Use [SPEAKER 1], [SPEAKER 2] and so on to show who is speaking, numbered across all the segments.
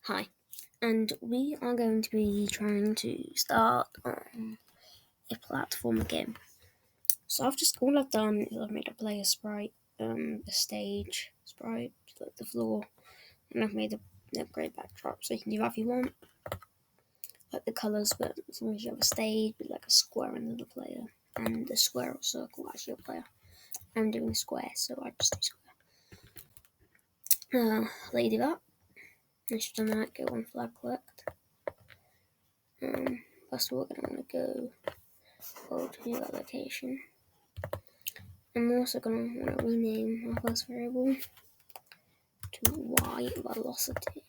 [SPEAKER 1] Hi, and we are going to be trying to start a platform game. So all I've done is I've made a player sprite, a stage sprite, like the floor, and I've made the upgrade backdrop. So you can do that if you want, like the colours, but as long as you have a stage with like a square under the player, and the square or circle as your player. I'm doing square, so I just do square. Let you do that. Once you've done that, go on flag collect. First of all, we're going to go to that location. I'm also going to want to rename our first variable to y velocity.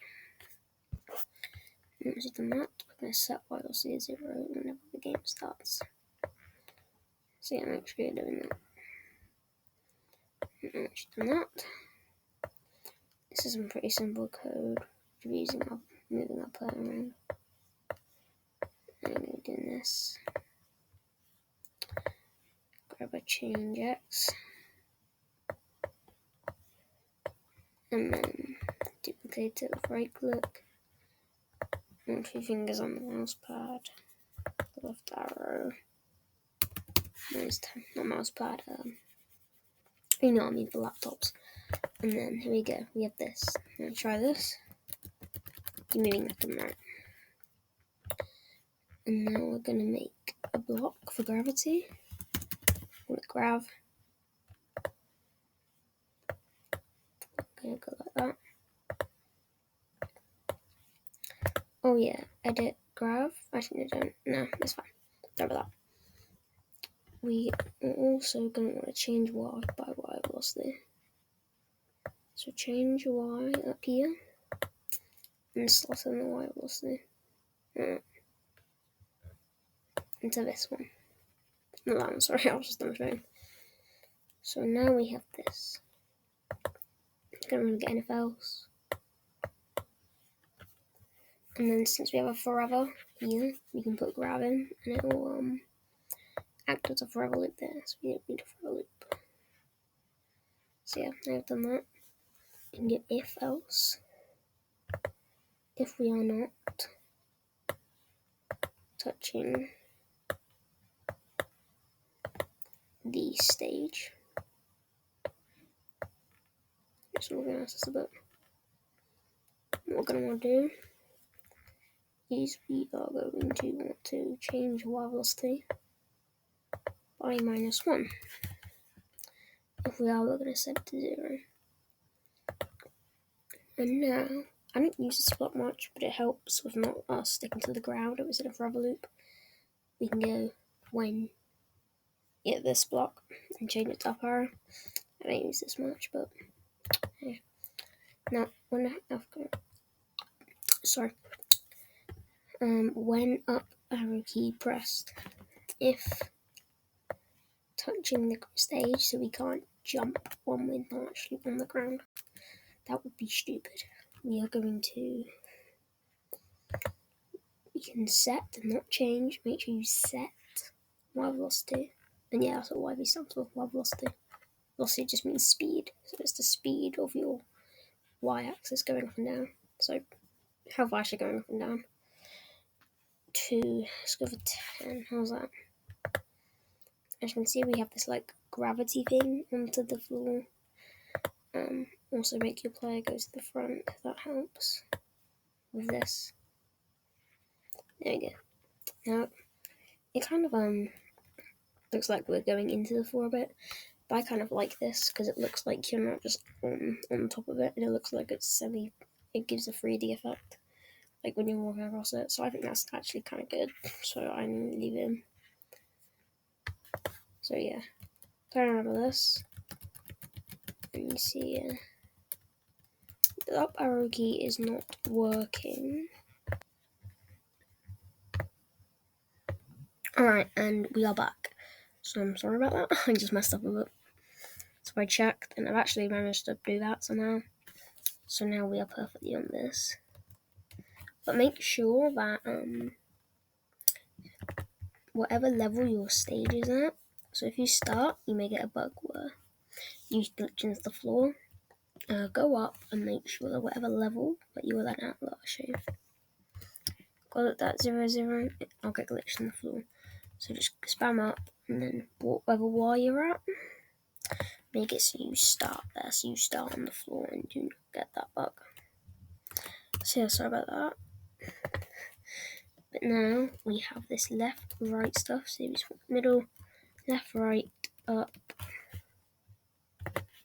[SPEAKER 1] And once you've done that, we're going to set y velocity to 0 whenever the game starts. So yeah, make sure you're doing that. And once you've done that, this is some pretty simple code for moving our player around. And I'm going to be doing this. Grab a change x. And then duplicate it with right click. And 2 fingers on the mouse pad. The left arrow. Not mouse pad. You know what I mean for laptops. And then here we go. We have this. I'm gonna try this. Keep moving left and right. And now we're gonna make a block for gravity. I'm gonna grav. Gonna go like that. Oh yeah, edit grav. Actually, don't. No, it's fine. Don't about that. We are also gonna want to change y by y velocity. So change y up here and slot in the y velocity into this one. Not that one, sorry, I was just on my phone. So now we have this. Don't really get anything else. And then since we have a forever here, we can put grav in and it will act as a forever loop there. So we don't need a forever loop. So yeah, now I've done that. You can get if else. If we are not touching the stage. Just organize this a bit. What we're going to want to do is we are going to want to change y velocity by -1. If we are, we're going to set it to 0. And now, I don't use this block much, but it helps with not us sticking to the ground. It was in a forever loop. We can go when you get this block and change it to up arrow. I don't use this much, but yeah. Now, when up arrow key pressed, if touching the stage, so we can't jump when we're not actually on the ground, that would be stupid. We can set and not change. Make sure you set y velocity. And yeah, that's what YV stands for, y velocity. Velocity just means speed. So it's the speed of your y-axis going up and down. So how fast you're going up and down. Let's go for 10. How's that? As you can see, we have this like gravity thing onto the floor. Also make your player go to the front if that helps with this. There we go. Now it kind of looks like we're going into the floor a bit, but I kind of like this because it looks like you're not just on top of it, and it looks like it gives a 3D effect, like when you're walking across it. So I think that's actually kind of good. So I'm gonna leave it in. So yeah, turn around with this, and you see the up arrow key is not working. Alright, and we are back. So I'm sorry about that. I just messed up a bit. So I checked, and I've actually managed to do that somehow. So now we are perfectly on this. But make sure that whatever level your stage is at, so if you start, you may get a bug where you glitch into the floor. go up and make sure that whatever level that you were then at, I'll show you. Got it at 0, 0, I'll get glitched on the floor. So just spam up and then whatever wall you're at, make it so you start there, so you start on the floor and do not get that bug. So yeah, sorry about that. But now we have this left, right stuff. So we just want middle, left, right, up.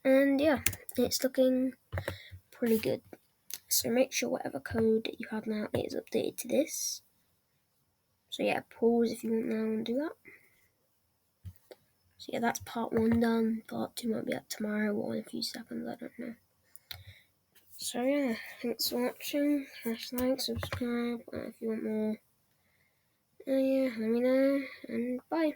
[SPEAKER 1] And yeah, it's looking pretty good. So make sure whatever code that you have now is updated to this. So yeah, pause if you want now and do that. So yeah, that's part 1 done. Part 2 might be up tomorrow or in a few seconds, I don't know. So yeah, thanks for watching. Smash like, subscribe, if you want more. Yeah, let me know, and bye.